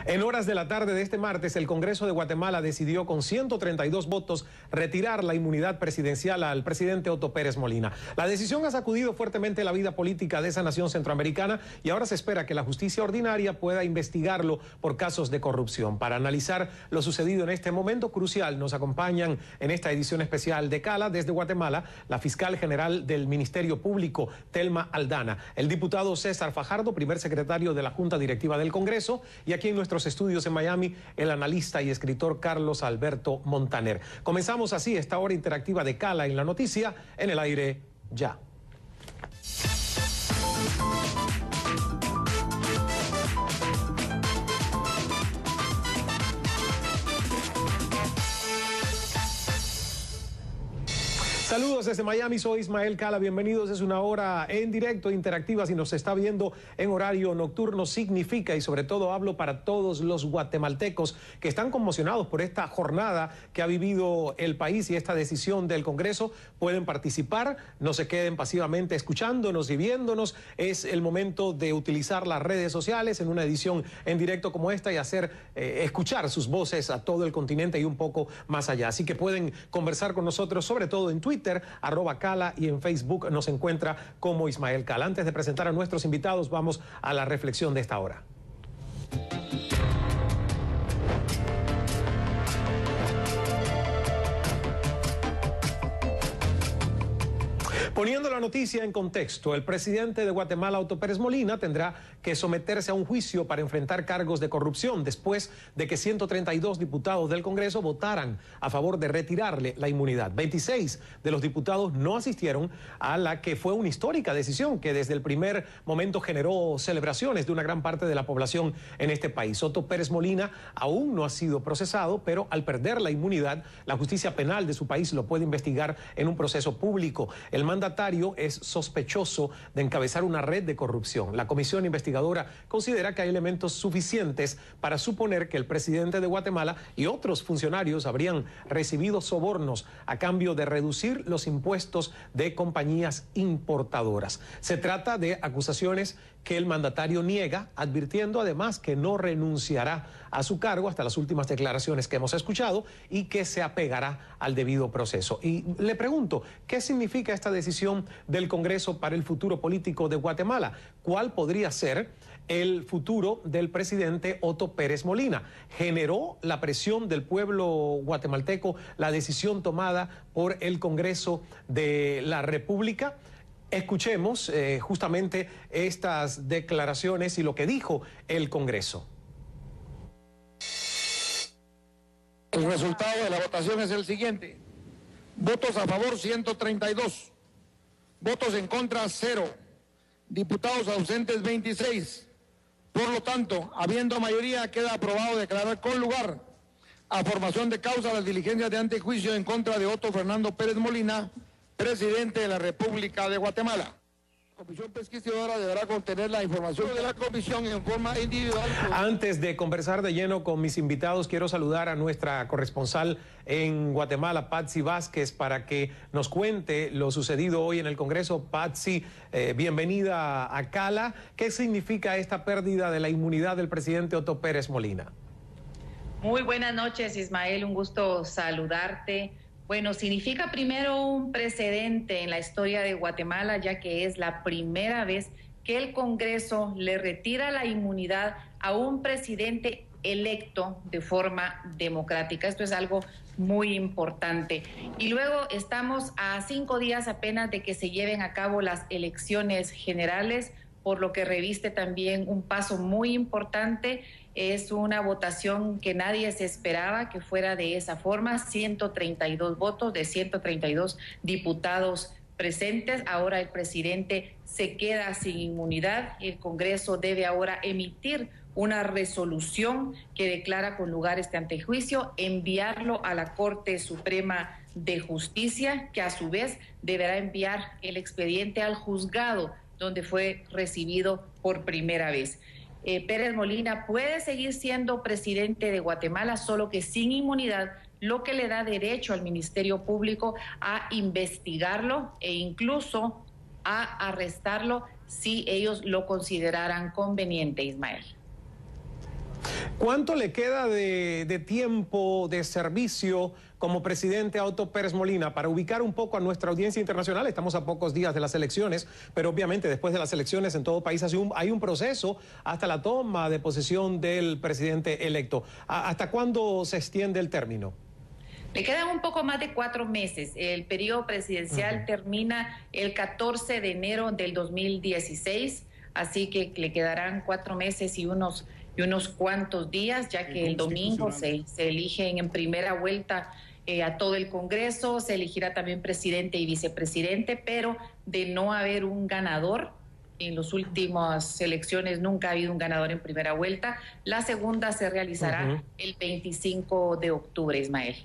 En horas de la tarde de este martes, el Congreso de Guatemala decidió con 132 votos retirar la inmunidad presidencial al presidente Otto Pérez Molina. La decisión ha sacudido fuertemente la vida política de esa nación centroamericana y ahora se espera que la justicia ordinaria pueda investigarlo por casos de corrupción. Para analizar lo sucedido en este momento crucial, nos acompañan en esta edición especial de Cala desde Guatemala la fiscal general del Ministerio Público, Telma Aldana, el diputado César Fajardo, primer secretario de la Junta Directiva del Congreso, y aquí en nuestros estudios en Miami, el analista y escritor Carlos Alberto Montaner. Comenzamos así esta hora interactiva de Cala en la noticia, en el aire ya. Saludos desde Miami, soy Ismael Cala, bienvenidos. Es una hora en directo, interactiva. Si nos está viendo en horario nocturno, significa, y sobre todo hablo para todos los guatemaltecos que están conmocionados por esta jornada que ha vivido el país y esta decisión del Congreso, pueden participar, no se queden pasivamente escuchándonos y viéndonos. Es el momento de utilizar las redes sociales en una edición en directo como esta y hacer escuchar sus voces a todo el continente y un poco más allá. Así que pueden conversar con nosotros, sobre todo en Twitter, @Cala, y en Facebook nos encuentra como Ismael Cala. Antes de presentar a nuestros invitados, vamos a la reflexión de esta hora. Poniendo la noticia en contexto, el presidente de Guatemala, Otto Pérez Molina, tendrá que someterse a un juicio para enfrentar cargos de corrupción después de que 132 diputados del Congreso votaran a favor de retirarle la inmunidad. 26 de los diputados no asistieron a la que fue una histórica decisión que desde el primer momento generó celebraciones de una gran parte de la población en este país. Otto Pérez Molina aún no ha sido procesado, pero al perder la inmunidad, la justicia penal de su país lo puede investigar en un proceso público. El mandatario es sospechoso de encabezar una red de corrupción. La comisión investigadora considera que hay elementos suficientes para suponer que el presidente de Guatemala y otros funcionarios habrían recibido sobornos a cambio de reducir los impuestos de compañías importadoras. Se trata de acusaciones que el mandatario niega, advirtiendo además que no renunciará a su cargo hasta las últimas declaraciones que hemos escuchado y que se apegará al debido proceso. Y le pregunto, ¿qué significa esta decisión del Congreso para el futuro político de Guatemala? ¿Cuál podría ser el futuro del presidente Otto Pérez Molina? ¿Generó la presión del pueblo guatemalteco la decisión tomada por el Congreso de la República? Escuchemos justamente estas declaraciones y lo que dijo el Congreso. El resultado de la votación es el siguiente: votos a favor 132, votos en contra 0, diputados ausentes 26. Por lo tanto, habiendo mayoría, queda aprobado declarar con lugar a formación de causa las diligencias de antejuicio en contra de Otto Fernando Pérez Molina, presidente de la República de Guatemala. La comisión pesquisidora deberá contener la información de la comisión en forma individual. Antes de conversar de lleno con mis invitados, quiero saludar a nuestra corresponsal en Guatemala, Patsy Vázquez, para que nos cuente lo sucedido hoy en el Congreso. Patsy, bienvenida a Cala. ¿Qué significa esta pérdida de la inmunidad del presidente Otto Pérez Molina? Muy buenas noches, Ismael, un gusto saludarte. Bueno, significa primero un precedente en la historia de Guatemala, ya que es la primera vez que el Congreso le retira la inmunidad a un presidente electo de forma democrática. Esto es algo muy importante. Y luego estamos a 5 días apenas de que se lleven a cabo las elecciones generales, por lo que reviste también un paso muy importante. Es una votación que nadie se esperaba que fuera de esa forma. 132 votos de 132 diputados presentes. Ahora el presidente se queda sin inmunidad. El Congreso debe ahora emitir una resolución que declara con lugar este antejuicio, enviarlo a la Corte Suprema de Justicia, que a su vez deberá enviar el expediente al juzgado donde fue recibido por primera vez. Pérez Molina puede seguir siendo presidente de Guatemala, solo que sin inmunidad, lo que le da derecho al Ministerio Público a investigarlo e incluso a arrestarlo si ellos lo consideraran conveniente, Ismael. ¿Cuánto le queda de tiempo de servicio como presidente a Otto Pérez Molina? Para ubicar un poco a nuestra audiencia internacional, estamos a pocos días de las elecciones, pero obviamente después de las elecciones en todo país hay un proceso hasta la toma de posesión del presidente electo. ¿Hasta cuándo se extiende el término? Le quedan un poco más de 4 meses. El periodo presidencial termina el 14 de enero del 2016, así que le quedarán 4 meses y unos cuantos días, ya que el domingo se eligen en primera vuelta a todo el Congreso, se elegirá también presidente y vicepresidente, pero de no haber un ganador, en las últimas elecciones nunca ha habido un ganador en primera vuelta, la segunda se realizará el 25 de octubre, Ismael.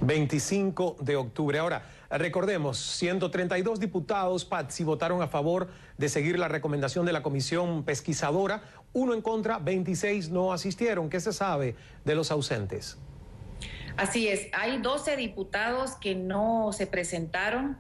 25 de octubre. Ahora, recordemos, 132 diputados, Patsy, votaron a favor de seguir la recomendación de la comisión pesquisadora, 1 en contra, 26 no asistieron. ¿Qué se sabe de los ausentes? Así es, hay 12 diputados que no se presentaron,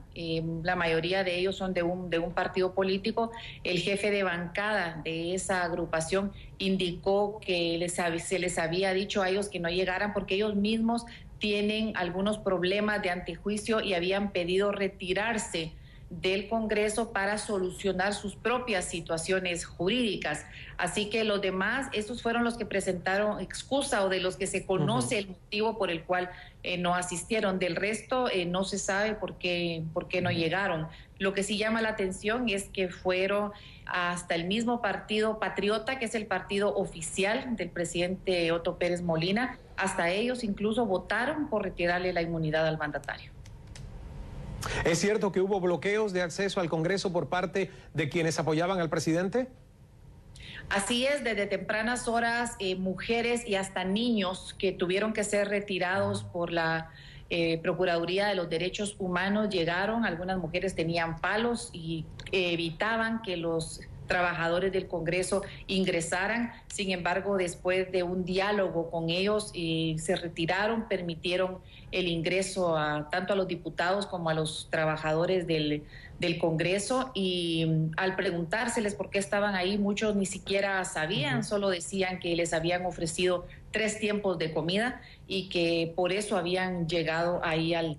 la mayoría de ellos son de un partido político. El jefe de bancada de esa agrupación indicó que se les había dicho a ellos que no llegaran porque ellos mismos tienen algunos problemas de antejuicio y habían pedido retirarse del Congreso para solucionar sus propias situaciones jurídicas. Así que los demás, esos fueron los que presentaron excusa o de los que se conoce el motivo por el cual no asistieron. Del resto no se sabe por qué no llegaron. Lo que sí llama la atención es que fueron hasta el mismo partido Patriota, que es el partido oficial del presidente Otto Pérez Molina, hasta ellos incluso votaron por retirarle la inmunidad al mandatario. ¿Es cierto que hubo bloqueos de acceso al Congreso por parte de quienes apoyaban al presidente? Así es, desde tempranas horas, mujeres y hasta niños que tuvieron que ser retirados por la Procuraduría de los Derechos Humanos llegaron. Algunas mujeres tenían palos y evitaban que los trabajadores del Congreso ingresaran. Sin embargo, después de un diálogo con ellos, se retiraron, permitieron el ingreso tanto a los diputados como a los trabajadores del Congreso, y al preguntárseles por qué estaban ahí, muchos ni siquiera sabían, solo decían que les habían ofrecido 3 tiempos de comida y que por eso habían llegado ahí al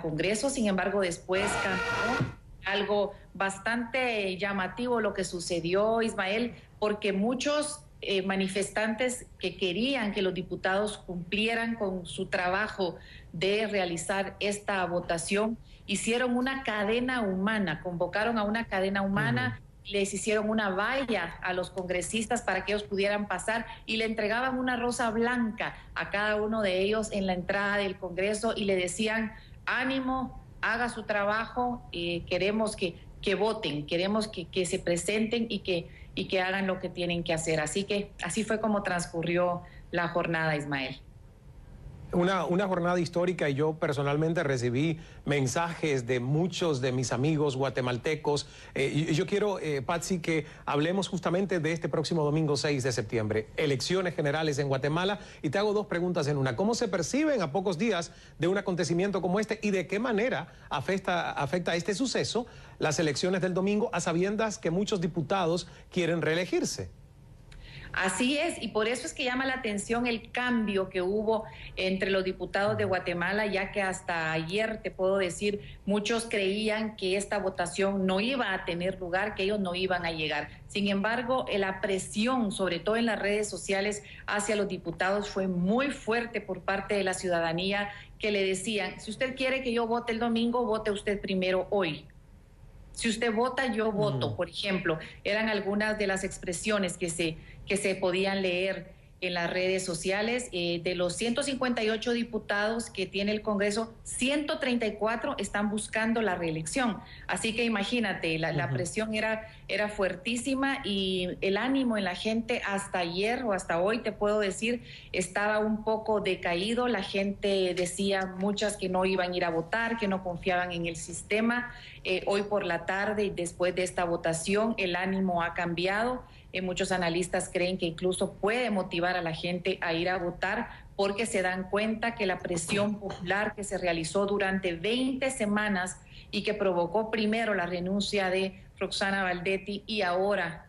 Congreso. Sin embargo, después cambió. Algo bastante llamativo lo que sucedió, Ismael, porque muchos manifestantes que querían que los diputados cumplieran con su trabajo de realizar esta votación, hicieron una cadena humana, convocaron a una cadena humana, les hicieron una valla a los congresistas para que ellos pudieran pasar y le entregaban una rosa blanca a cada uno de ellos en la entrada del Congreso y le decían: ánimo, haga su trabajo, queremos que voten, queremos que se presenten y que hagan lo que tienen que hacer. Así que así fue como transcurrió la jornada, Ismael. Una jornada histórica, y yo personalmente recibí mensajes de muchos de mis amigos guatemaltecos. Y yo quiero, Patsy, que hablemos justamente de este próximo domingo 6 de septiembre, elecciones generales en Guatemala, y te hago 2 preguntas en una. ¿Cómo se perciben a pocos días de un acontecimiento como este y de qué manera afecta este suceso las elecciones del domingo, a sabiendas que muchos diputados quieren reelegirse? Así es, y por eso es que llama la atención el cambio que hubo entre los diputados de Guatemala, ya que hasta ayer, te puedo decir, muchos creían que esta votación no iba a tener lugar, que ellos no iban a llegar. Sin embargo, la presión, sobre todo en las redes sociales, hacia los diputados fue muy fuerte por parte de la ciudadanía, que le decían: si usted quiere que yo vote el domingo, vote usted primero hoy. Si usted vota, yo voto, por ejemplo. Eran algunas de las expresiones que se podían leer en las redes sociales. De los 158 diputados que tiene el Congreso, 134 están buscando la reelección. Así que imagínate, la presión era fuertísima, y el ánimo en la gente hasta ayer o hasta hoy, te puedo decir, estaba un poco decaído. La gente decía, muchas, que no iban a ir a votar, que no confiaban en el sistema. Hoy por la tarde, después de esta votación, el ánimo ha cambiado. Muchos analistas creen que incluso puede motivar a la gente a ir a votar, porque se dan cuenta que la presión popular que se realizó durante 20 semanas y que provocó primero la renuncia de Roxana Valdetti y ahora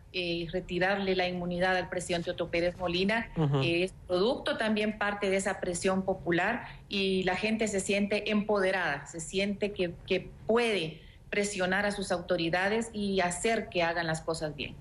retirarle la inmunidad al presidente Otto Pérez Molina. Es producto también parte de esa presión popular y la gente se siente empoderada, se siente que puede presionar a sus autoridades y hacer que hagan las cosas bien.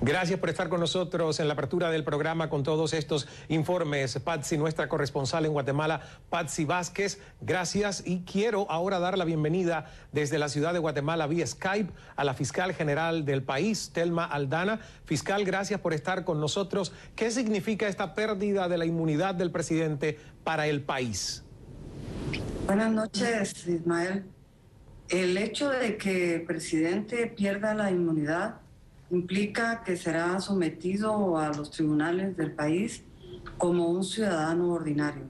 Gracias por estar con nosotros en la apertura del programa con todos estos informes. Patsy, nuestra corresponsal en Guatemala, Patsy Vázquez, gracias. Y quiero ahora dar la bienvenida desde la ciudad de Guatemala vía Skype a la fiscal general del país, Telma Aldana. Fiscal, gracias por estar con nosotros. ¿Qué significa esta pérdida de la inmunidad del presidente para el país? Buenas noches, Ismael. El hecho de que el presidente pierda la inmunidad implica que será sometido a los tribunales del país como un ciudadano ordinario.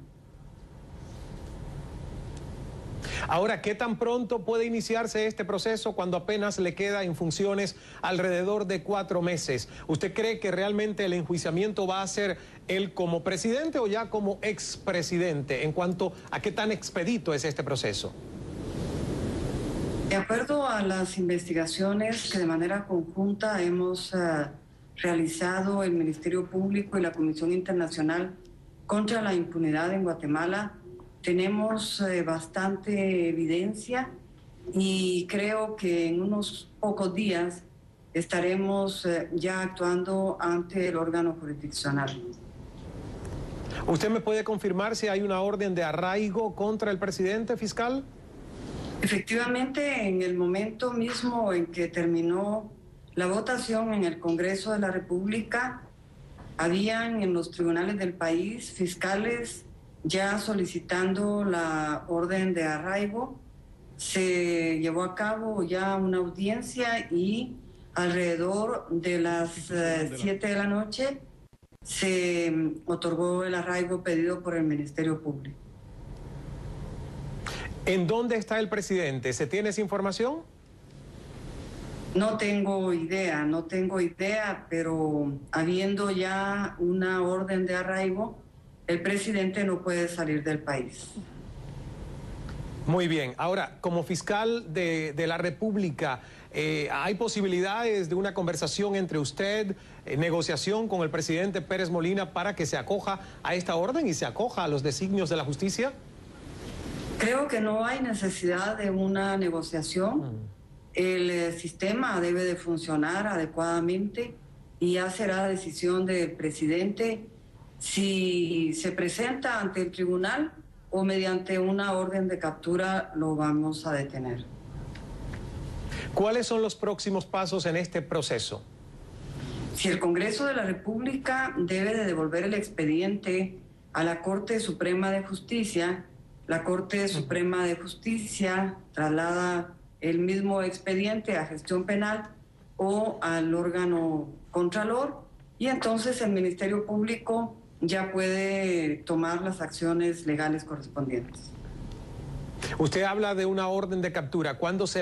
Ahora, ¿qué tan pronto puede iniciarse este proceso cuando apenas le queda en funciones alrededor de 4 meses? ¿Usted cree que realmente el enjuiciamiento va a ser él como presidente o ya como expresidente en cuanto a qué tan expedito es este proceso? De acuerdo a las investigaciones que de manera conjunta hemos realizado el Ministerio Público y la Comisión Internacional contra la Impunidad en Guatemala, tenemos bastante evidencia y creo que en unos pocos días estaremos ya actuando ante el órgano jurisdiccional. ¿Usted me puede confirmar si hay una orden de arraigo contra el presidente, fiscal? Efectivamente, en el momento mismo en que terminó la votación en el Congreso de la República, habían en los tribunales del país fiscales ya solicitando la orden de arraigo. Se llevó a cabo ya una audiencia y alrededor de las 7 de la noche se otorgó el arraigo pedido por el Ministerio Público. ¿En dónde está el presidente? ¿Se tiene esa información? No tengo idea, pero habiendo ya una orden de arraigo, el presidente no puede salir del país. Muy bien. Ahora, como fiscal de la República, ¿hay posibilidades de una conversación entre usted, negociación con el presidente Pérez Molina para que se acoja a esta orden y se acoja a los designios de la justicia? Creo que no hay necesidad de una negociación. El sistema debe de funcionar adecuadamente y ya será decisión del presidente si se presenta ante el tribunal o mediante una orden de captura lo vamos a detener. ¿Cuáles son los próximos pasos en este proceso? Si el Congreso de la República debe de devolver el expediente a la Corte Suprema de Justicia, la Corte Suprema de Justicia traslada el mismo expediente a gestión penal o al órgano contralor y entonces el Ministerio Público ya puede tomar las acciones legales correspondientes. Usted habla de una orden de captura. ¿Cuándo se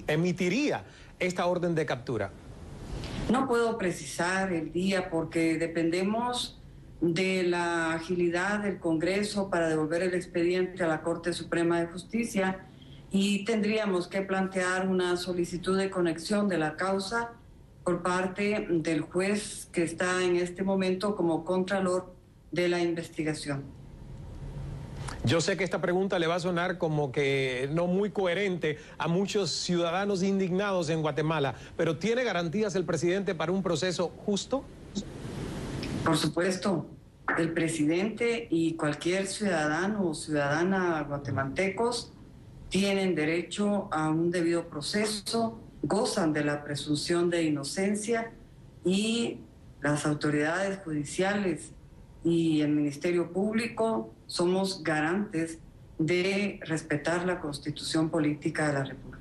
emitiría esta orden de captura? No puedo precisar el día porque dependemos de la agilidad del Congreso para devolver el expediente a la Corte Suprema de Justicia y tendríamos que plantear una solicitud de conexión de la causa por parte del juez que está en este momento como contralor de la investigación. Yo sé que esta pregunta le va a sonar como que no muy coherente a muchos ciudadanos indignados en Guatemala, pero ¿tiene garantías el presidente para un proceso justo? Por supuesto, el presidente y cualquier ciudadano o ciudadana guatemaltecos tienen derecho a un debido proceso, gozan de la presunción de inocencia y las autoridades judiciales y el Ministerio Público somos garantes de respetar la Constitución Política de la República.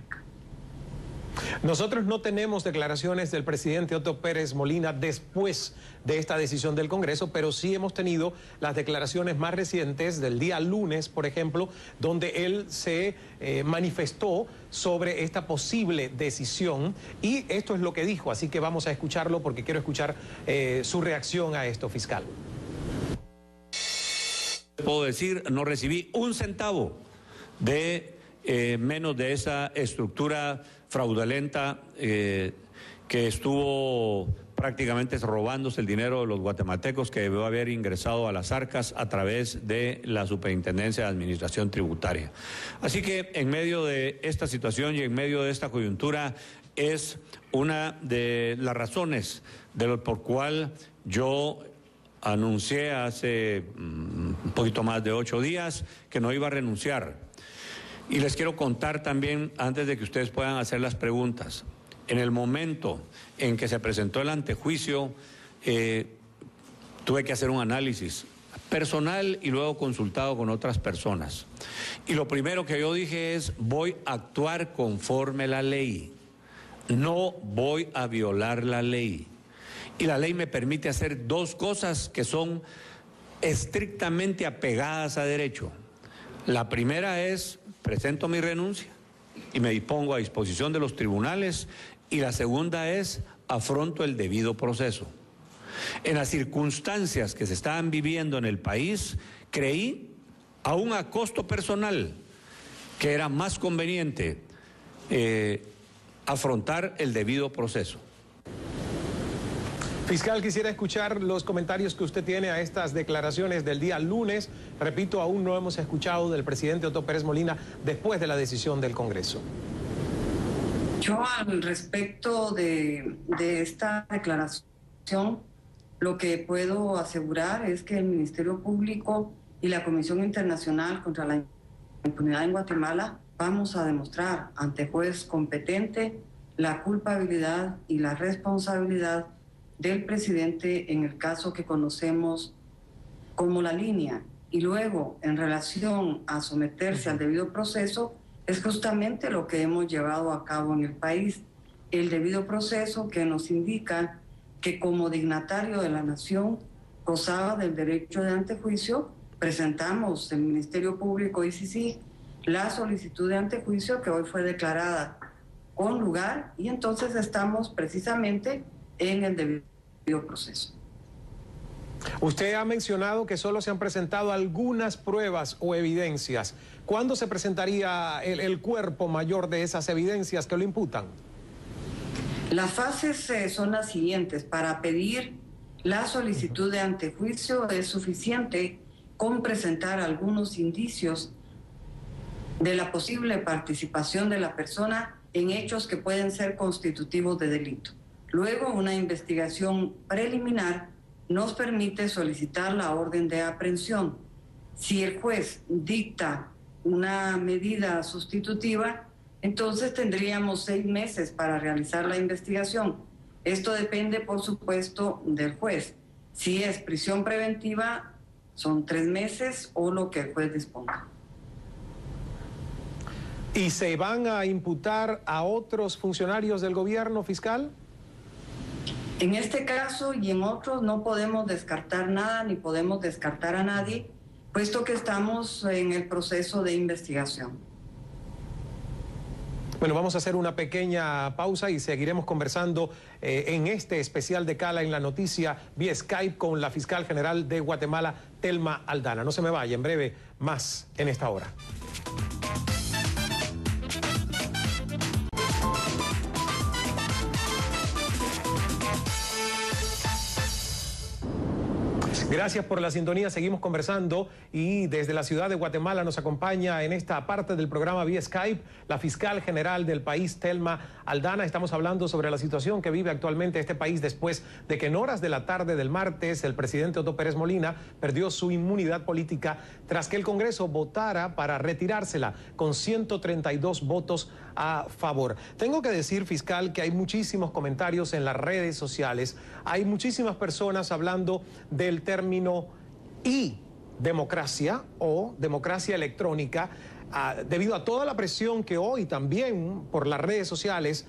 Nosotros no tenemos declaraciones del presidente Otto Pérez Molina después de esta decisión del Congreso, pero sí hemos tenido las declaraciones más recientes del día lunes, por ejemplo, donde él se manifestó sobre esta posible decisión y esto es lo que dijo, así que vamos a escucharlo porque quiero escuchar su reacción a esto, fiscal. Puedo decir, no recibí un centavo de menos de esa estructura fraudulenta que estuvo prácticamente robándose el dinero de los guatemaltecos que debió haber ingresado a las arcas a través de la Superintendencia de Administración Tributaria. Así que en medio de esta situación y en medio de esta coyuntura es una de las razones por cual yo anuncié hace un poquito más de 8 días que no iba a renunciar. Y les quiero contar también, antes de que ustedes puedan hacer las preguntas, en el momento en que se presentó el antejuicio, tuve que hacer un análisis personal y luego consultado con otras personas. Y lo primero que yo dije es, voy a actuar conforme la ley, no voy a violar la ley. Y la ley me permite hacer 2 cosas que son estrictamente apegadas a derecho. La primera es, presento mi renuncia y me dispongo a disposición de los tribunales, y la segunda es, afronto el debido proceso. En las circunstancias que se estaban viviendo en el país, creí, aún a costo personal, que era más conveniente afrontar el debido proceso. Fiscal, quisiera escuchar los comentarios que usted tiene a estas declaraciones del día lunes. Repito, aún no hemos escuchado del presidente Otto Pérez Molina después de la decisión del Congreso. Yo al respecto de esta declaración, lo que puedo asegurar es que el Ministerio Público y la Comisión Internacional contra la Impunidad en Guatemala vamos a demostrar ante juez competente la culpabilidad y la responsabilidad del presidente en el caso que conocemos como la línea. Y luego, en relación a someterse al debido proceso, es justamente lo que hemos llevado a cabo en el país. El debido proceso que nos indica que como dignatario de la nación gozaba del derecho de antejuicio, presentamos el Ministerio Público ICC la solicitud de antejuicio que hoy fue declarada con lugar, y entonces estamos precisamente en el debido proceso. Usted ha mencionado que solo se han presentado algunas pruebas o evidencias. ¿Cuándo se presentaría el cuerpo mayor de esas evidencias que lo imputan? Las fases son las siguientes. Para pedir la solicitud de antejuicio es suficiente con presentar algunos indicios de la posible participación de la persona en hechos que pueden ser constitutivos de delito. Luego, una investigación preliminar nos permite solicitar la orden de aprehensión. Si el juez dicta una medida sustitutiva, entonces tendríamos 6 meses para realizar la investigación. Esto depende, por supuesto, del juez. Si es prisión preventiva, son 3 meses o lo que el juez disponga. ¿Y se van a imputar a otros funcionarios del gobierno, fiscal? En este caso y en otros no podemos descartar nada ni podemos descartar a nadie, puesto que estamos en el proceso de investigación. Bueno, vamos a hacer una pequeña pausa y seguiremos conversando en este especial de Cala en la Noticia vía Skype con la fiscal general de Guatemala, Telma Aldana. No se me vaya, en breve más en esta hora. Gracias por la sintonía, seguimos conversando y desde la ciudad de Guatemala nos acompaña en esta parte del programa vía Skype la fiscal general del país, Telma Aldana. Estamos hablando sobre la situación que vive actualmente este país después de que en horas de la tarde del martes el presidente Otto Pérez Molina perdió su inmunidad política tras que el Congreso votara para retirársela con 132 votos a favor. Tengo que decir, fiscal, que hay muchísimos comentarios en las redes sociales, hay muchísimas personas hablando del término democracia o democracia electrónica, debido a toda la presión que hoy también por las redes sociales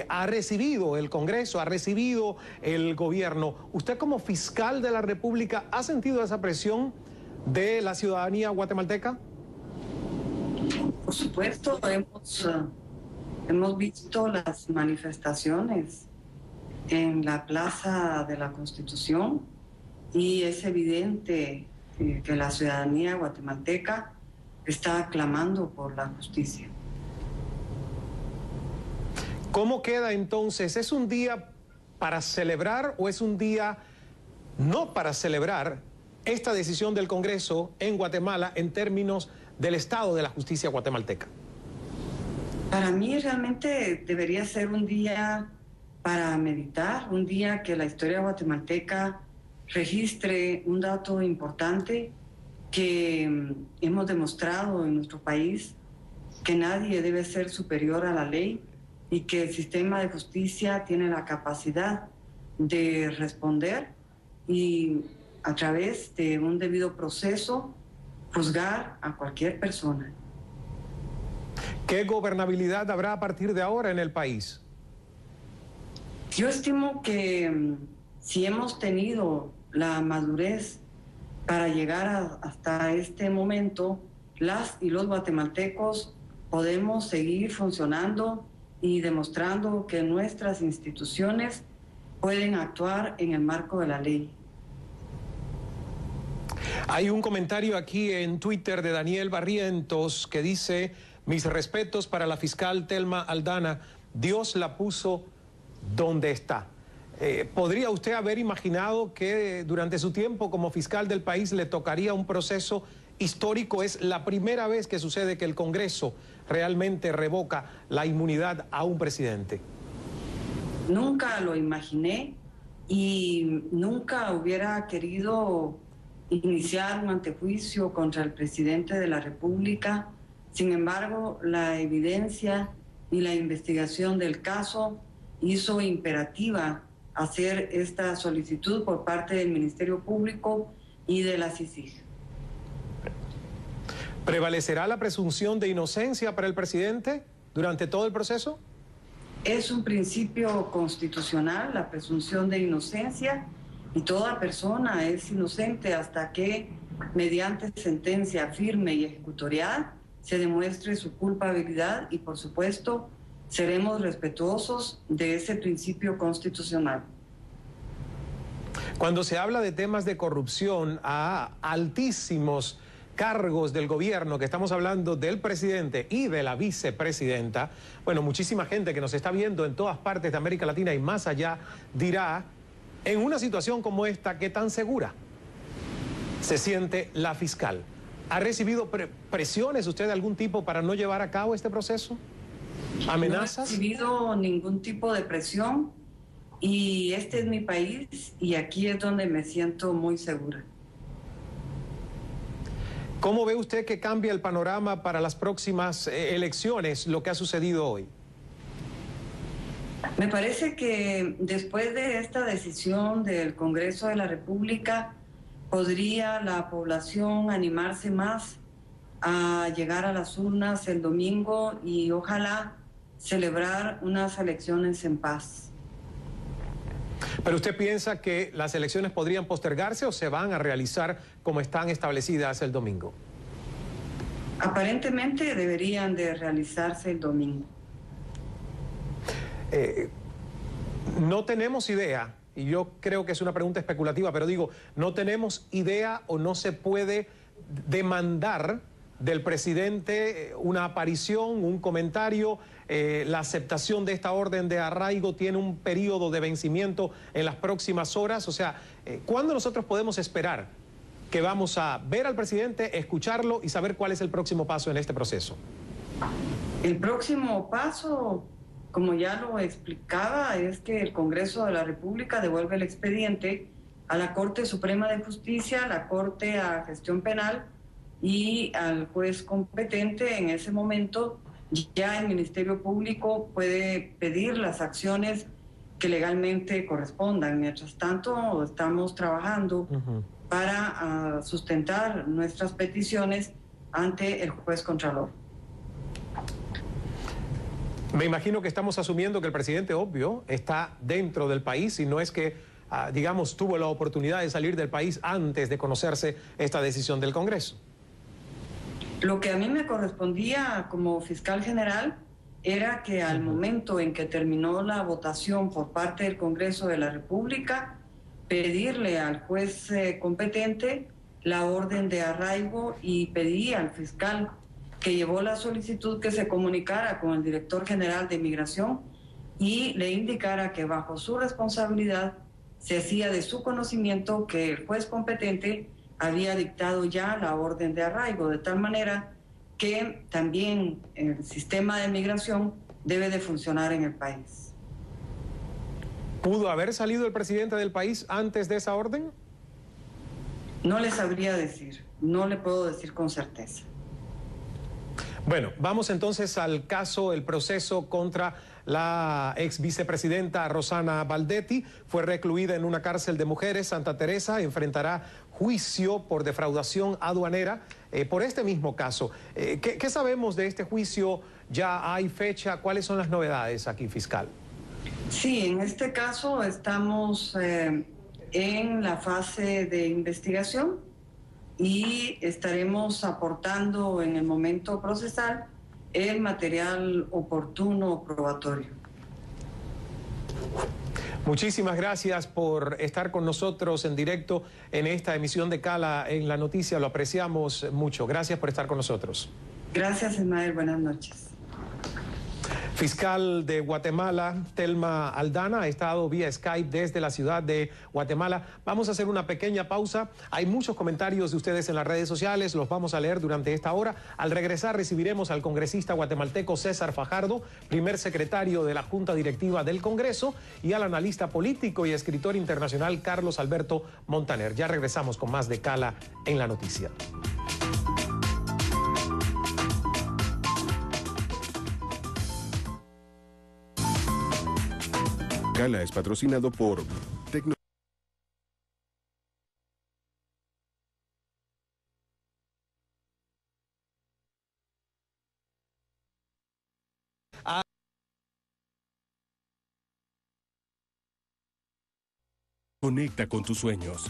ha recibido el Congreso, ha recibido el gobierno. ¿Usted como fiscal de la República ha sentido esa presión de la ciudadanía guatemalteca? Por supuesto, hemos visto las manifestaciones en la Plaza de la Constitución y es evidente que la ciudadanía guatemalteca está clamando por la justicia. ¿Cómo queda entonces? ¿Es un día para celebrar o es un día no para celebrar esta decisión del Congreso en Guatemala en términos del estado de la justicia guatemalteca? Para mí realmente debería ser un día para meditar, un día que la historia guatemalteca registre un dato importante que hemos demostrado en nuestro país, que nadie debe ser superior a la ley y que el sistema de justicia tiene la capacidad de responder y a través de un debido proceso juzgar a cualquier persona. ¿Qué gobernabilidad habrá a partir de ahora en el país? Yo estimo que si hemos tenido la madurez para llegar hasta este momento, las y los guatemaltecos podemos seguir funcionando y demostrando que nuestras instituciones pueden actuar en el marco de la ley. Hay un comentario aquí en Twitter de Daniel Barrientos que dice: mis respetos para la fiscal Telma Aldana, Dios la puso donde está. ¿Podría usted haber imaginado que durante su tiempo como fiscal del país le tocaría un proceso histórico? Es la primera vez que sucede que el Congreso realmente revoca la inmunidad a un presidente. Nunca lo imaginé y nunca hubiera querido iniciar un antejuicio contra el presidente de la República. Sin embargo, la evidencia y la investigación del caso hizo imperativa hacer esta solicitud por parte del Ministerio Público y de la CICIG. ¿Prevalecerá la presunción de inocencia para el presidente durante todo el proceso? Es un principio constitucional, la presunción de inocencia, y toda persona es inocente hasta que, mediante sentencia firme y ejecutoriada, se demuestre su culpabilidad y, por supuesto, seremos respetuosos de ese principio constitucional. Cuando se habla de temas de corrupción a altísimos cargos del gobierno, que estamos hablando del presidente y de la vicepresidenta, bueno, muchísima gente que nos está viendo en todas partes de América Latina y más allá dirá, en una situación como esta, ¿qué tan segura se siente la fiscal? ¿Ha recibido presiones usted de algún tipo para no llevar a cabo este proceso? ¿Amenazas? No he recibido ningún tipo de presión y este es mi país y aquí es donde me siento muy segura. ¿Cómo ve usted que cambia el panorama para las próximas elecciones, lo que ha sucedido hoy? Me parece que después de esta decisión del Congreso de la República, podría la población animarse más a llegar a las urnas el domingo y ojalá celebrar unas elecciones en paz. ¿Pero usted piensa que las elecciones podrían postergarse o se van a realizar como están establecidas el domingo? Aparentemente deberían de realizarse el domingo. No tenemos idea, y yo creo que es una pregunta especulativa, pero digo, no tenemos idea o no se puede demandar del presidente una aparición, un comentario. La aceptación de esta orden de arraigo tiene un periodo de vencimiento en las próximas horas. O sea, ¿cuándo nosotros podemos esperar que vamos a ver al presidente, escucharlo y saber cuál es el próximo paso en este proceso? El próximo paso, como ya lo explicaba, es que el Congreso de la República devuelve el expediente a la Corte Suprema de Justicia, a la Corte a Gestión Penal y al juez competente. En ese momento ya el Ministerio Público puede pedir las acciones que legalmente correspondan. Mientras tanto, estamos trabajando para sustentar nuestras peticiones ante el juez Contralor. Me imagino que estamos asumiendo que el presidente, obvio, está dentro del país y no es que, digamos, tuvo la oportunidad de salir del país antes de conocerse esta decisión del Congreso. Lo que a mí me correspondía como fiscal general era que al momento en que terminó la votación por parte del Congreso de la República, pedirle al juez competente la orden de arraigo y pedí al fiscal que llevó la solicitud que se comunicara con el director general de Migración y le indicara que bajo su responsabilidad se hacía de su conocimiento que el juez competente había dictado ya la orden de arraigo, de tal manera que también el sistema de migración debe de funcionar en el país. ¿Pudo haber salido el presidente del país antes de esa orden? No le sabría decir, no le puedo decir con certeza. Bueno, vamos entonces al caso, el proceso contra la ex vicepresidenta Rosana Baldetti. Fue recluida en una cárcel de mujeres, Santa Teresa, enfrentará juicio por defraudación aduanera por este mismo caso. ¿Qué sabemos de este juicio? ¿Ya hay fecha? ¿Cuáles son las novedades aquí, fiscal? Sí, en este caso estamos en la fase de investigación y estaremos aportando en el momento procesal el material oportuno probatorio. Muchísimas gracias por estar con nosotros en directo en esta emisión de Cala en la Noticia. Lo apreciamos mucho. Gracias por estar con nosotros. Gracias, Ismael. Buenas noches. Fiscal de Guatemala, Telma Aldana, ha estado vía Skype desde la ciudad de Guatemala. Vamos a hacer una pequeña pausa. Hay muchos comentarios de ustedes en las redes sociales, los vamos a leer durante esta hora. Al regresar recibiremos al congresista guatemalteco César Fajardo, primer secretario de la Junta Directiva del Congreso, y al analista político y escritor internacional Carlos Alberto Montaner. Ya regresamos con más de Cala en la Noticia. Cala es patrocinado por Tecno. Conecta con tus sueños.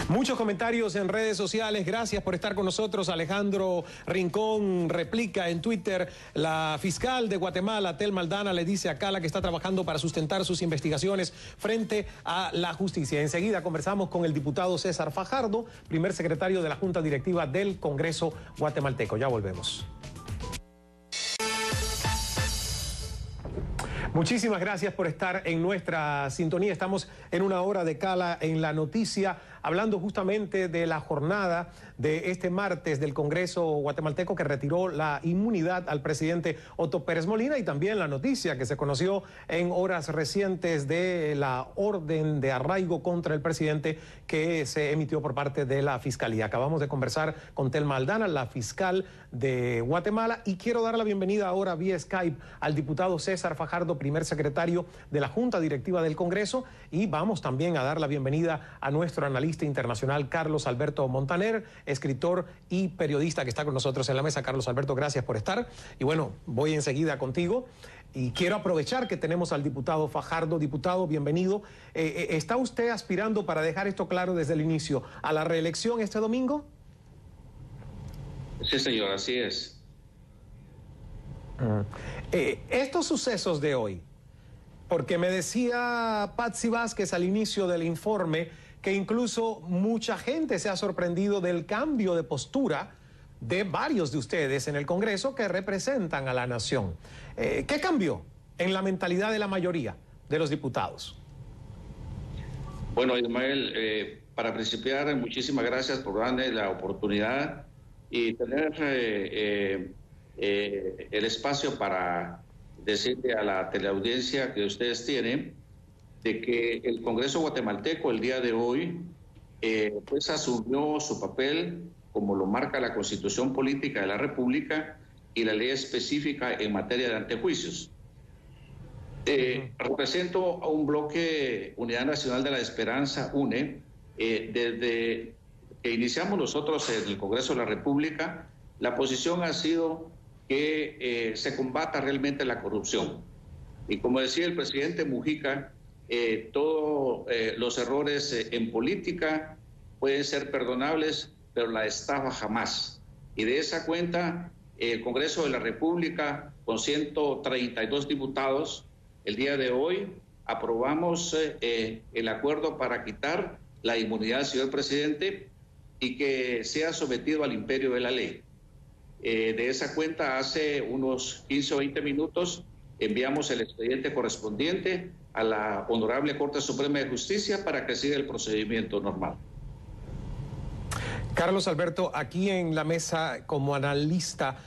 Muchos comentarios en redes sociales. Gracias por estar con nosotros. Alejandro Rincón replica en Twitter: la fiscal de Guatemala, Telma Aldana, le dice a Cala que está trabajando para sustentar sus investigaciones frente a la justicia. Enseguida conversamos con el diputado César Fajardo, primer secretario de la Junta Directiva del Congreso guatemalteco. Ya volvemos. Muchísimas gracias por estar en nuestra sintonía. Estamos en una hora de Cala en la Noticia, hablando justamente de la jornada de este martes del Congreso guatemalteco que retiró la inmunidad al presidente Otto Pérez Molina, y también la noticia que se conoció en horas recientes de la orden de arraigo contra el presidente que se emitió por parte de la Fiscalía. Acabamos de conversar con Telma Aldana, la fiscal de Guatemala, y quiero dar la bienvenida ahora vía Skype al diputado César Fajardo, primer secretario de la Junta Directiva del Congreso, y vamos también a dar la bienvenida a nuestro analista internacional Carlos Alberto Montaner, escritor y periodista que está con nosotros en la mesa. Carlos Alberto, gracias por estar. Y bueno, voy enseguida contigo. Y quiero aprovechar que tenemos al diputado Fajardo. Diputado, bienvenido. ¿Está usted aspirando, para dejar esto claro desde el inicio, a la reelección este domingo? Sí, señor, así es. Estos sucesos de hoy, porque me decía Patsy Vázquez al inicio del informe que incluso mucha gente se ha sorprendido del cambio de postura de varios de ustedes en el Congreso que representan a la nación. ¿Qué cambió en la mentalidad de la mayoría de los diputados? Bueno, Ismael, para principiar, muchísimas gracias por darme la oportunidad y tener el espacio para decirle a la teleaudiencia que ustedes tienen de que el Congreso guatemalteco el día de hoy pues asumió su papel como lo marca la Constitución Política de la República y la ley específica en materia de antejuicios. Represento a un bloque Unidad Nacional de la Esperanza, UNE. Desde que iniciamos nosotros en el Congreso de la República, la posición ha sido que se combata realmente la corrupción. Y como decía el presidente Mujica, todos los errores en política pueden ser perdonables, pero la estafa jamás. Y de esa cuenta, el Congreso de la República, con 132 diputados, el día de hoy aprobamos el acuerdo para quitar la inmunidad al señor presidente y que sea sometido al imperio de la ley. de esa cuenta hace unos 15 o 20 minutos enviamos el expediente correspondiente a la Honorable Corte Suprema de Justicia para que siga el procedimiento normal. Carlos Alberto, aquí en la mesa como analista,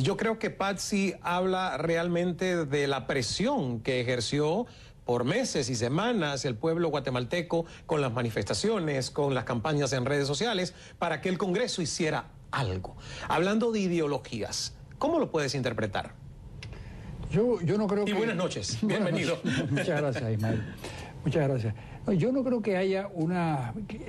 yo creo que Patsy habla realmente de la presión que ejerció por meses y semanas el pueblo guatemalteco con las manifestaciones, con las campañas en redes sociales, para que el Congreso hiciera algo. Hablando de ideologías, ¿cómo lo puedes interpretar? Yo no creo que... Y buenas noches, bienvenido. Muchas gracias, Ismael. Muchas gracias. No, yo no creo que haya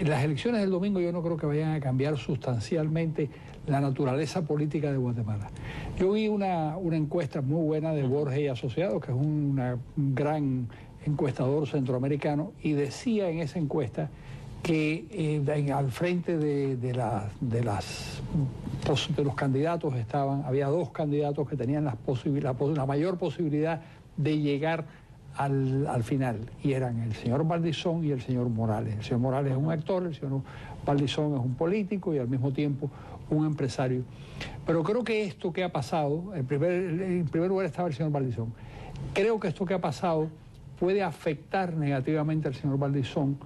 las elecciones del domingo yo no creo que vayan a cambiar sustancialmente la naturaleza política de Guatemala. Yo vi una encuesta muy buena de Borges y Asociados, que es un gran encuestador centroamericano, y decía en esa encuesta que al frente de los candidatos había dos candidatos que tenían la mayor posibilidad de llegar al final, y eran el señor Valdizón y el señor Morales. El señor Morales es un actor, el señor Valdizón es un político y al mismo tiempo un empresario. Pero creo que esto que ha pasado, en primer lugar estaba el señor Valdizón, creo que esto que ha pasado puede afectar negativamente al señor Valdizón,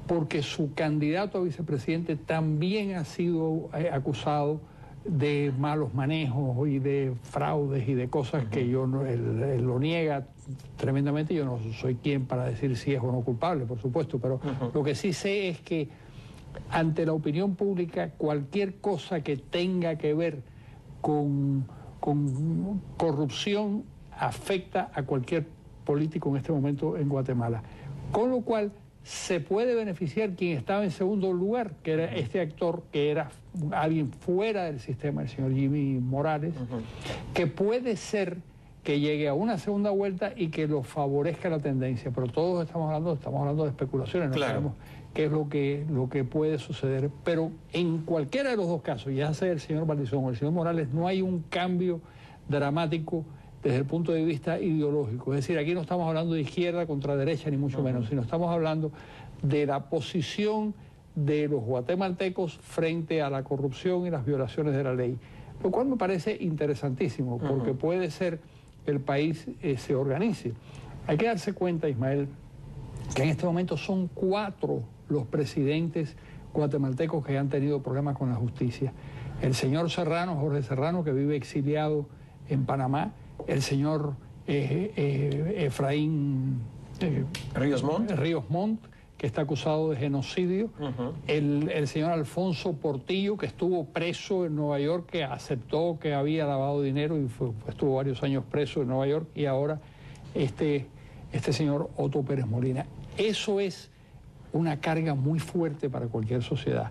porque su candidato a vicepresidente también ha sido acusado de malos manejos y de fraudes y de cosas que él lo niega tremendamente. Yo no soy quien para decir si es o no culpable, por supuesto, pero lo que sí sé es que ante la opinión pública cualquier cosa que tenga que ver con corrupción afecta a cualquier político en este momento en Guatemala. Con lo cual se puede beneficiar quien estaba en segundo lugar, que era este actor, que era alguien fuera del sistema, el señor Jimmy Morales, que puede ser que llegue a una segunda vuelta y que lo favorezca la tendencia. Pero todos estamos hablando de especulaciones, no sabemos qué es lo que puede suceder. Pero en cualquiera de los dos casos, ya sea el señor Valdizón o el señor Morales, no hay un cambio dramático desde el punto de vista ideológico. Es decir, aquí no estamos hablando de izquierda contra derecha, ni mucho menos, sino estamos hablando de la posición de los guatemaltecos frente a la corrupción y las violaciones de la ley. Lo cual me parece interesantísimo, porque puede ser que el país se organice. Hay que darse cuenta, Ismael, que en este momento son 4 los presidentes guatemaltecos que han tenido problemas con la justicia. El señor Serrano, Jorge Serrano, que vive exiliado en Panamá, el señor Efraín Ríos Montt, que está acusado de genocidio, el señor Alfonso Portillo, que estuvo preso en Nueva York, que aceptó que había lavado dinero y estuvo varios años preso en Nueva York, y ahora este señor Otto Pérez Molina. Eso es una carga muy fuerte para cualquier sociedad,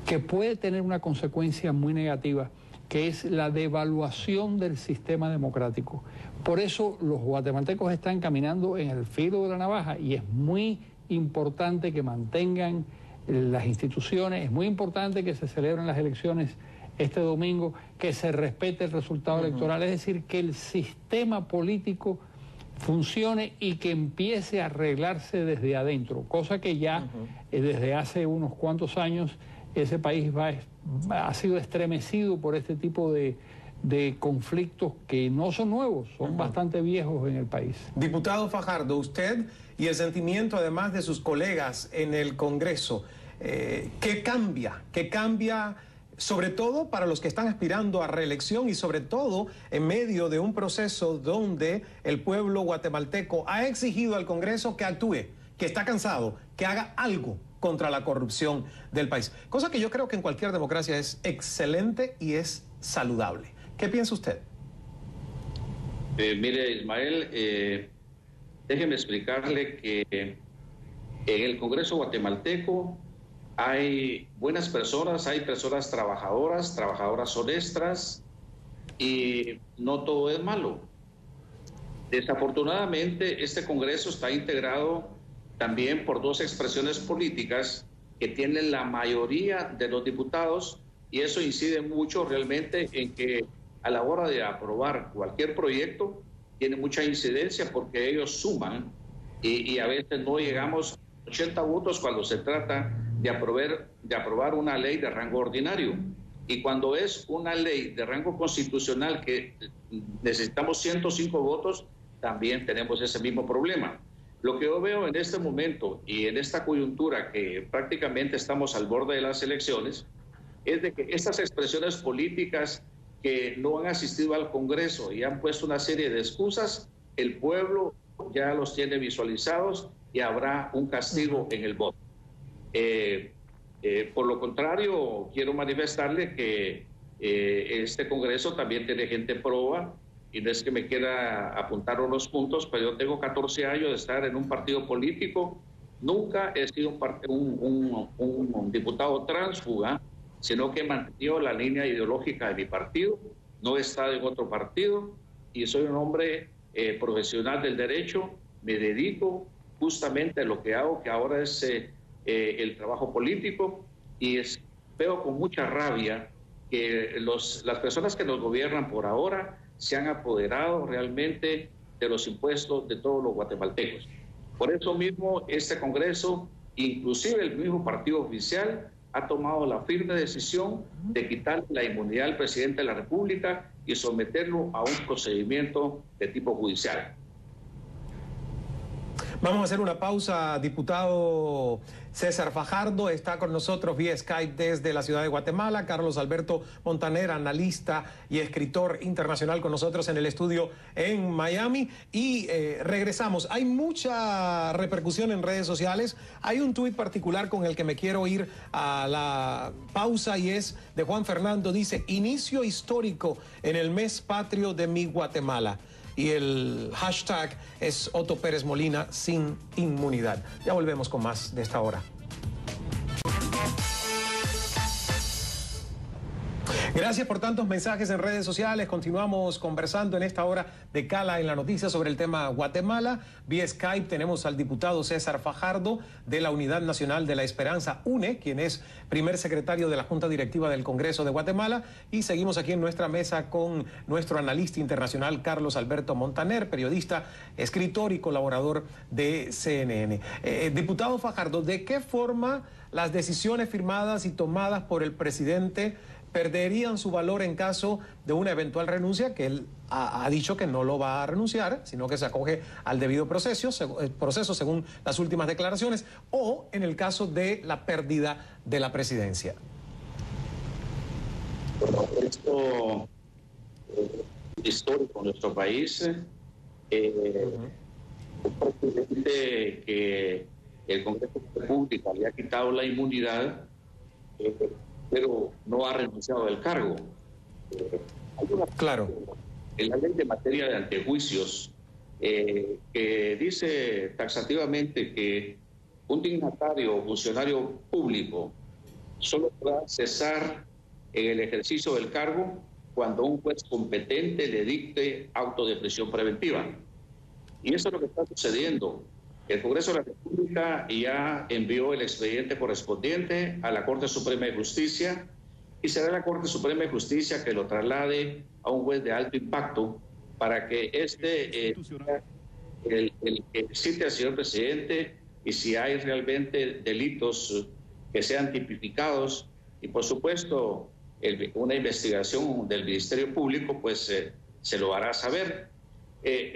que puede tener una consecuencia muy negativa, que es la devaluación del sistema democrático. Por eso los guatemaltecos están caminando en el filo de la navaja, y es muy importante que mantengan las instituciones, es muy importante que se celebren las elecciones este domingo, que se respete el resultado electoral, es decir, que el sistema político funcione y que empiece a arreglarse desde adentro, cosa que ya desde hace unos cuantos años ese país ha sido estremecido por este tipo de conflictos que no son nuevos, son bastante viejos en el país. Diputado Fajardo, usted y el sentimiento además de sus colegas en el Congreso, ¿qué cambia? ¿Qué cambia sobre todo para los que están aspirando a reelección y sobre todo en medio de un proceso donde el pueblo guatemalteco ha exigido al Congreso que actúe, que está cansado, que haga algo contra la corrupción del país? Cosa que yo creo que en cualquier democracia es excelente y es saludable. ¿Qué piensa usted? Mire, Ismael, déjeme explicarle que en el Congreso guatemalteco hay buenas personas, hay personas trabajadoras honestas, y no todo es malo. Desafortunadamente, este Congreso está integrado también por 2 expresiones políticas que tienen la mayoría de los diputados, y eso incide mucho realmente en que a la hora de aprobar cualquier proyecto tiene mucha incidencia, porque ellos suman y a veces no llegamos a 80 votos cuando se trata de aprobar una ley de rango ordinario. Y cuando es una ley de rango constitucional que necesitamos 105 votos, también tenemos ese mismo problema. Lo que yo veo en este momento y en esta coyuntura que prácticamente estamos al borde de las elecciones, es de que estas expresiones políticas que no han asistido al Congreso y han puesto una serie de excusas, el pueblo ya los tiene visualizados y habrá un castigo en el voto. Por lo contrario, quiero manifestarle que este Congreso también tiene gente proba, y no es que me quiera apuntar unos puntos, pero yo tengo 14 años de estar en un partido político. Nunca he sido un diputado tránsfuga, sino que he mantenido la línea ideológica de mi partido. No he estado en otro partido y soy un hombre profesional del derecho. Me dedico justamente a lo que hago, que ahora es el trabajo político, y veo con mucha rabia que las personas que nos gobiernan por ahora se han apoderado realmente de los impuestos de todos los guatemaltecos. Por eso mismo este Congreso, inclusive el mismo partido oficial, ha tomado la firme decisión de quitar la inmunidad al presidente de la República y someterlo a un procedimiento de tipo judicial. Vamos a hacer una pausa. Diputado César Fajardo está con nosotros vía Skype desde la ciudad de Guatemala. Carlos Alberto Montaner, analista y escritor internacional, con nosotros en el estudio en Miami. Y regresamos. Hay mucha repercusión en redes sociales. Hay un tuit particular con el que me quiero ir a la pausa y es de Juan Fernando. Dice: inicio histórico en el mes patrio de mi Guatemala. Y el hashtag es Otto Pérez Molina sin inmunidad. Ya volvemos con más de esta hora. Gracias por tantos mensajes en redes sociales. Continuamos conversando en esta hora de Cala en la Noticia sobre el tema Guatemala. Vía Skype tenemos al diputado César Fajardo de la Unidad Nacional de la Esperanza, UNE, quien es primer secretario de la Junta Directiva del Congreso de Guatemala. Y seguimos aquí en nuestra mesa con nuestro analista internacional Carlos Alberto Montaner, periodista, escritor y colaborador de CNN. Diputado Fajardo, ¿de qué forma las decisiones firmadas y tomadas por el presidente perderían su valor en caso de una eventual renuncia, que él ha dicho que no lo va a renunciar, sino que se acoge al debido proceso según las últimas declaraciones, o en el caso de la pérdida de la presidencia? Bueno, esto histórico en nuestro país, un presidente que el Congreso de la República le ha quitado la inmunidad, pero no ha renunciado del cargo. Claro. En la ley de materia de antejuicios, que dice taxativamente que un dignatario o funcionario público solo podrá cesar en el ejercicio del cargo cuando un juez competente le dicte auto de prisión preventiva. Y eso es lo que está sucediendo. El Congreso de la República ya envió el expediente correspondiente a la Corte Suprema de Justicia y será la Corte Suprema de Justicia que lo traslade a un juez de alto impacto para que el que cite al señor presidente, y si hay realmente delitos que sean tipificados, y por supuesto una investigación del Ministerio Público pues se lo hará saber.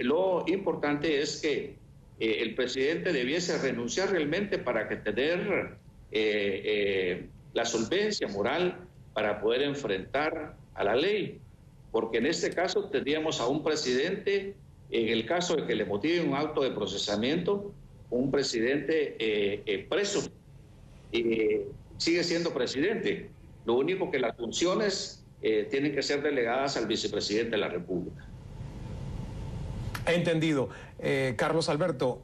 Lo importante es que el presidente debiese renunciar realmente para que tener la solvencia moral para poder enfrentar a la ley, porque en este caso tendríamos a un presidente, en el caso de que le motive un auto de procesamiento, un presidente preso, sigue siendo presidente. Lo único que las funciones tienen que ser delegadas al vicepresidente de la República. Entendido. Carlos Alberto,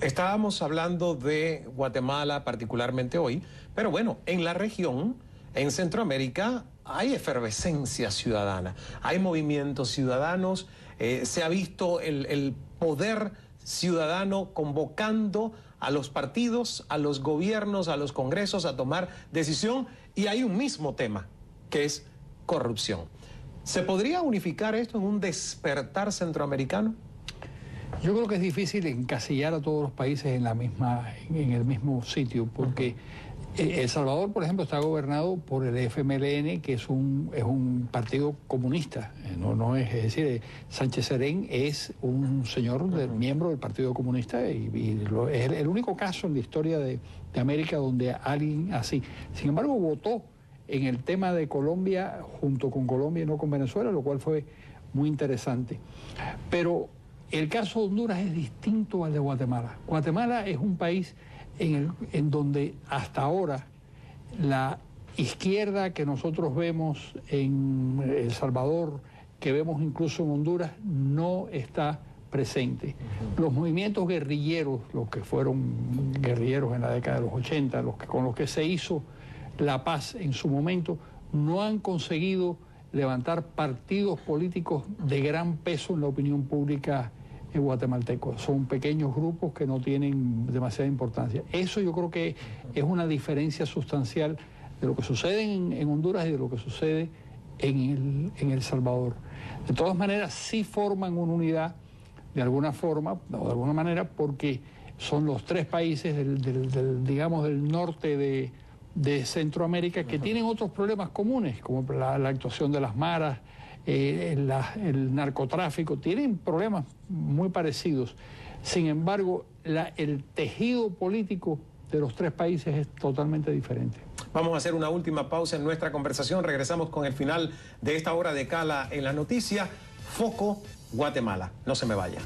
estábamos hablando de Guatemala particularmente hoy, pero bueno, en la región, en Centroamérica, hay efervescencia ciudadana, hay movimientos ciudadanos, se ha visto el poder ciudadano convocando a los partidos, a los gobiernos, a los congresos a tomar decisión, y hay un mismo tema, que es corrupción. ¿Se podría unificar esto en un despertar centroamericano? Yo creo que es difícil encasillar a todos los países en el mismo sitio, porque El Salvador, por ejemplo, está gobernado por el FMLN, que es un partido comunista. Es decir, Sánchez Serén es un señor miembro del Partido Comunista y es el único caso en la historia de América donde alguien así. Sin embargo, votó en el tema de Colombia junto con Colombia y no con Venezuela, lo cual fue muy interesante. Pero el caso de Honduras es distinto al de Guatemala. Guatemala es un país en donde hasta ahora la izquierda que nosotros vemos en El Salvador, que vemos incluso en Honduras, no está presente. Los movimientos guerrilleros, los que fueron guerrilleros en la década de los 80, con los que se hizo la paz en su momento, no han conseguido levantar partidos políticos de gran peso en la opinión pública guatemalteco. Son pequeños grupos que no tienen demasiada importancia. Eso yo creo que es una diferencia sustancial de lo que sucede en Honduras y de lo que sucede en El Salvador. De todas maneras, sí forman una unidad de alguna forma o de alguna manera, porque son los tres países digamos, del norte de Centroamérica que tienen otros problemas comunes, como la actuación de las maras, el narcotráfico, tienen problemas muy parecidos. Sin embargo, el tejido político de los tres países es totalmente diferente. Vamos a hacer una última pausa en nuestra conversación. Regresamos con el final de esta hora de Cala en la noticia. Foco, Guatemala. No se me vaya.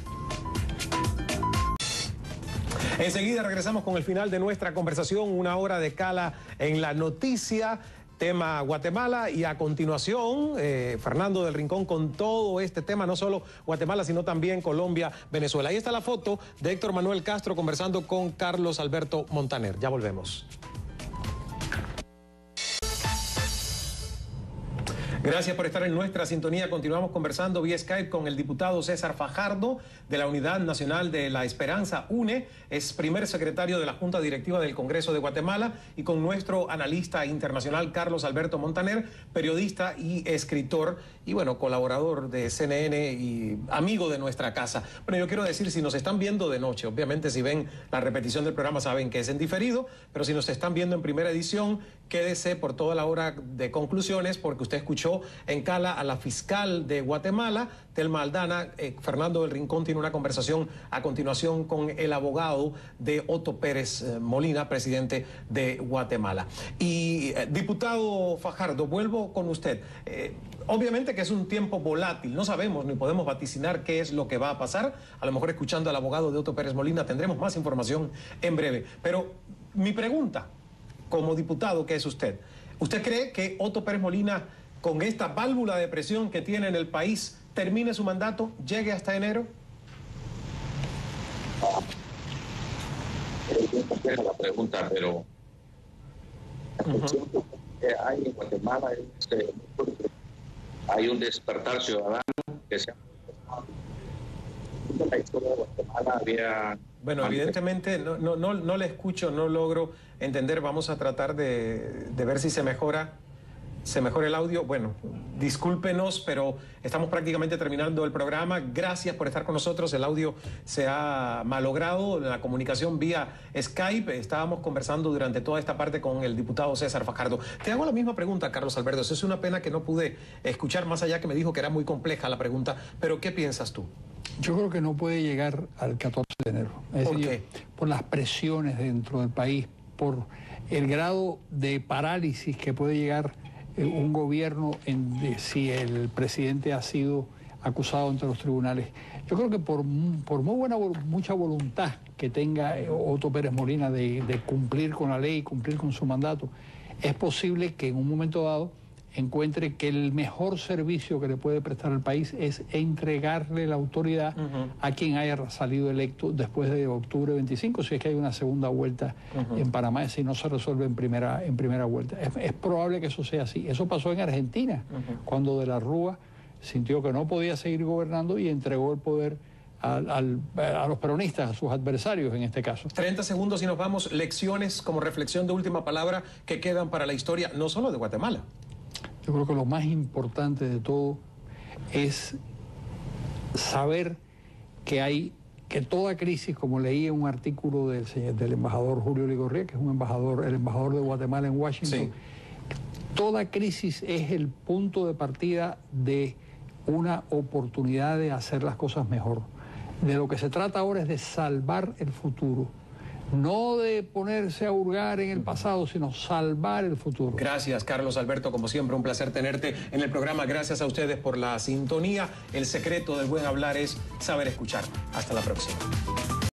Enseguida regresamos con el final de nuestra conversación. Una hora de Cala en la noticia. Tema Guatemala, y a continuación Fernando del Rincón con todo este tema, no solo Guatemala, sino también Colombia, Venezuela. Ahí está la foto de Héctor Manuel Castro conversando con Carlos Alberto Montaner. Ya volvemos. Gracias por estar en nuestra sintonía. Continuamos conversando vía Skype con el diputado César Fajardo de la Unidad Nacional de la Esperanza, UNE, es primer secretario de la Junta Directiva del Congreso de Guatemala, y con nuestro analista internacional Carlos Alberto Montaner, periodista y escritor y bueno, colaborador de CNN y amigo de nuestra casa. Bueno, yo quiero decir, si nos están viendo de noche, obviamente si ven la repetición del programa saben que es en diferido, pero si nos están viendo en primera edición, quédese por toda la hora de conclusiones, porque usted escuchó en Cala a la fiscal de Guatemala, Telma Aldana. Fernando del Rincón tiene una conversación a continuación con el abogado de Otto Pérez Molina, presidente de Guatemala. Y diputado Fajardo, vuelvo con usted. Obviamente que es un tiempo volátil, no sabemos ni podemos vaticinar qué es lo que va a pasar. A lo mejor escuchando al abogado de Otto Pérez Molina tendremos más información en breve. Pero mi pregunta, como diputado que es usted cree que Otto Pérez Molina, con esta válvula de presión que tiene en el país, termine su mandato, llegue hasta enero? Es la pregunta, pero la cuestión que hay en Guatemala es hay un despertar ciudadano que se ha... En la historia de Guatemala había... Bueno, evidentemente no le escucho, no logro entender. Vamos a tratar de ver si se mejora el audio. Bueno, discúlpenos, pero estamos prácticamente terminando el programa. Gracias por estar con nosotros. El audio se ha malogrado, la comunicación vía Skype. Estábamos conversando durante toda esta parte con el diputado César Fajardo. Te hago la misma pregunta, Carlos Alberto. Es una pena que no pude escuchar más allá, que me dijo que era muy compleja la pregunta, pero ¿qué piensas tú? Yo creo que no puede llegar al 14 de enero. ¿Por qué? Por las presiones dentro del país, por el grado de parálisis que puede llegar un gobierno si el presidente ha sido acusado ante los tribunales. Yo creo que por mucha voluntad que tenga Otto Pérez Molina de cumplir con la ley, cumplir con su mandato, es posible que en un momento dado encuentre que el mejor servicio que le puede prestar al país es entregarle la autoridad a quien haya salido electo después de octubre 25, si es que hay una segunda vuelta en Panamá, si no se resuelve en primera vuelta. Es probable que eso sea así. Eso pasó en Argentina, cuando De la Rúa sintió que no podía seguir gobernando y entregó el poder a los peronistas, a sus adversarios en este caso. 30 segundos y nos vamos. Lecciones como reflexión de última palabra que quedan para la historia, no solo de Guatemala. Yo creo que lo más importante de todo es saber que hay que toda crisis, como leí en un artículo del embajador Julio Ligorría, que es el embajador de Guatemala en Washington, sí, toda crisis es el punto de partida de una oportunidad de hacer las cosas mejor. De lo que se trata ahora es de salvar el futuro. No de ponerse a hurgar en el pasado, sino salvar el futuro. Gracias, Carlos Alberto. Como siempre, un placer tenerte en el programa. Gracias a ustedes por la sintonía. El secreto del buen hablar es saber escuchar. Hasta la próxima.